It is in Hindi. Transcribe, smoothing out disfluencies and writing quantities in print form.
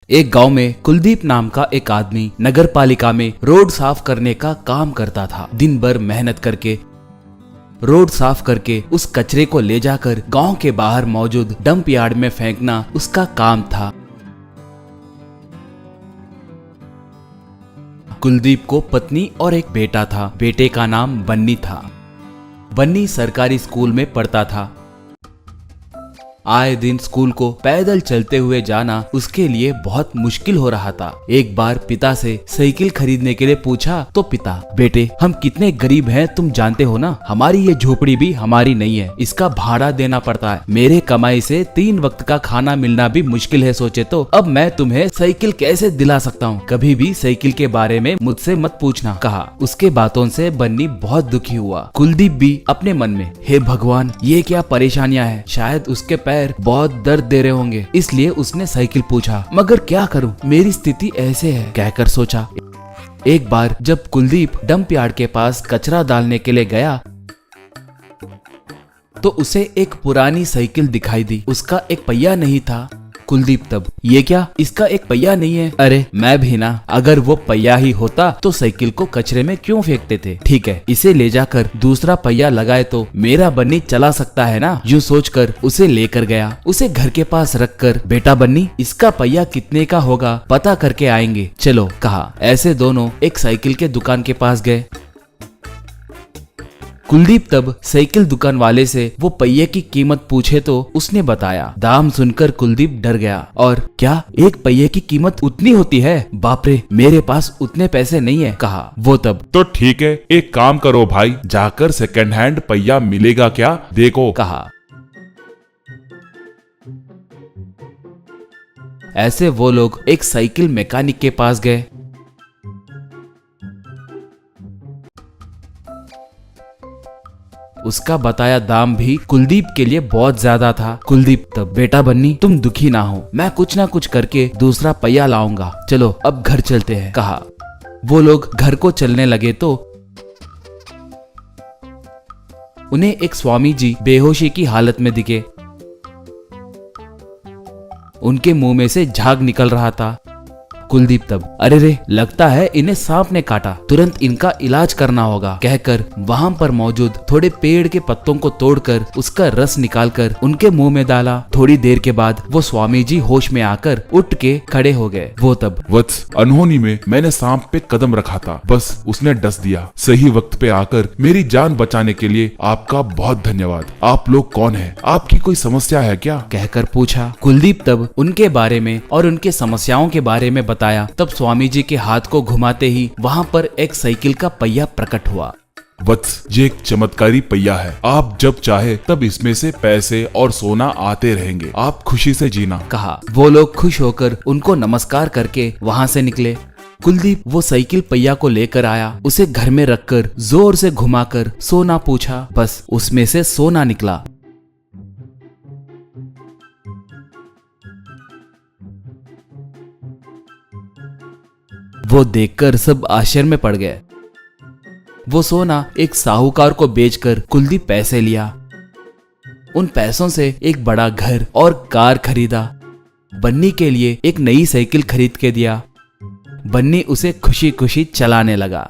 एक गांव में कुलदीप नाम का एक आदमी नगर पालिका में रोड साफ करने का काम करता था। दिन भर मेहनत करके रोड साफ करके उस कचरे को ले जाकर गांव के बाहर मौजूद डंप यार्ड में फेंकना उसका काम था। कुलदीप को पत्नी और एक बेटा था। बेटे का नाम बन्नी था। बन्नी सरकारी स्कूल में पढ़ता था। आए दिन स्कूल को पैदल चलते हुए जाना उसके लिए बहुत मुश्किल हो रहा था। एक बार पिता से साइकिल खरीदने के लिए पूछा तो पिता, बेटे हम कितने गरीब हैं तुम जानते हो ना, हमारी ये झोपड़ी भी हमारी नहीं है, इसका भाड़ा देना पड़ता है, मेरे कमाई से 3 वक्त का खाना मिलना भी मुश्किल है, सोचे तो अब मैं तुम्हें साइकिल कैसे दिला सकता हूँ, कभी भी साइकिल के बारे में मुझसे मत पूछना, कहा। उसके बातों से बन्नी बहुत दुखी हुआ। कुलदीप भी अपने मन में, हे भगवान ये क्या परेशानियां हैं, शायद उसके पैर बहुत दर्द दे रहे होंगे, इसलिए उसने साइकिल पूछा, मगर क्या करूं मेरी स्थिति ऐसे है, कहकर सोचा। एक बार जब कुलदीप डंप यार्ड के पास कचरा डालने के लिए गया तो उसे एक पुरानी साइकिल दिखाई दी। उसका एक पहिया नहीं था। कुलदीप तब, ये क्या, इसका एक पहिया नहीं है, अरे मैं भी ना, अगर वो पहिया ही होता तो साइकिल को कचरे में क्यों फेंकते थे, ठीक है इसे ले जाकर दूसरा पहिया लगाए तो मेरा बन्नी चला सकता है ना, यूं सोचकर उसे लेकर गया। उसे घर के पास रखकर, बेटा बन्नी इसका पहिया कितने का होगा पता करके आएंगे, चलो, कहा। ऐसे दोनों एक साइकिल के दुकान के पास गए। कुलदीप तब साइकिल दुकान वाले से वो पहिए की कीमत पूछे तो उसने बताया। दाम सुनकर कुलदीप डर गया। और क्या एक पहिए की कीमत उतनी होती है, बाप रे मेरे पास उतने पैसे नहीं है, कहा। वो तब, तो ठीक है एक काम करो भाई, जाकर सेकंड हैंड पहिया मिलेगा क्या देखो, कहा। ऐसे वो लोग एक साइकिल मैकेनिक के पास गए। उसका बताया दाम भी कुलदीप के लिए बहुत ज्यादा था। कुलदीप तब, बेटा बन्नी तुम दुखी ना हो, मैं कुछ ना कुछ करके दूसरा पहिया लाऊंगा, चलो अब घर चलते हैं, कहा। वो लोग घर को चलने लगे तो उन्हें एक स्वामी जी बेहोशी की हालत में दिखे। उनके मुंह में से झाग निकल रहा था। कुलदीप तब, अरे रे लगता है इन्हें सांप ने काटा, तुरंत इनका इलाज करना होगा, कहकर वहां पर मौजूद थोड़े पेड़ के पत्तों को तोड़कर उसका रस निकालकर उनके मुंह में डाला। थोड़ी देर के बाद वो स्वामी जी होश में आकर उठ के खड़े हो गए। वो तब, वत्स अनहोनी में मैंने सांप पे कदम रखा था, बस उसने डस दिया, सही वक्त पे आकर मेरी जान बचाने के लिए आपका बहुत धन्यवाद। आप लोग कौन है, आपकी कोई समस्या है क्या, कहकर पूछा। कुलदीप तब उनके बारे में और उनके समस्याओं के बारे में बताया। तब स्वामी जी के हाथ को घुमाते ही वहां पर एक साइकिल का पहिया प्रकट हुआ। वत्स ये एक चमत्कारी पहिया है, आप जब चाहे तब इसमें से पैसे और सोना आते रहेंगे, आप खुशी से जीना, कहा। वो लोग खुश होकर उनको नमस्कार करके वहां से निकले। कुलदीप वो साइकिल पहिया को लेकर आया, उसे घर में रखकर जोर से घुमाकर सोना पूछा, बस उसमें से सोना निकला। वो देखकर सब आश्चर्य में पड़ गए। वो सोना एक साहूकार को बेचकर कुलदीप पैसे लिया। उन पैसों से एक बड़ा घर और कार खरीदा। बन्नी के लिए एक नई साइकिल खरीद के दिया। बन्नी उसे खुशी खुशी चलाने लगा।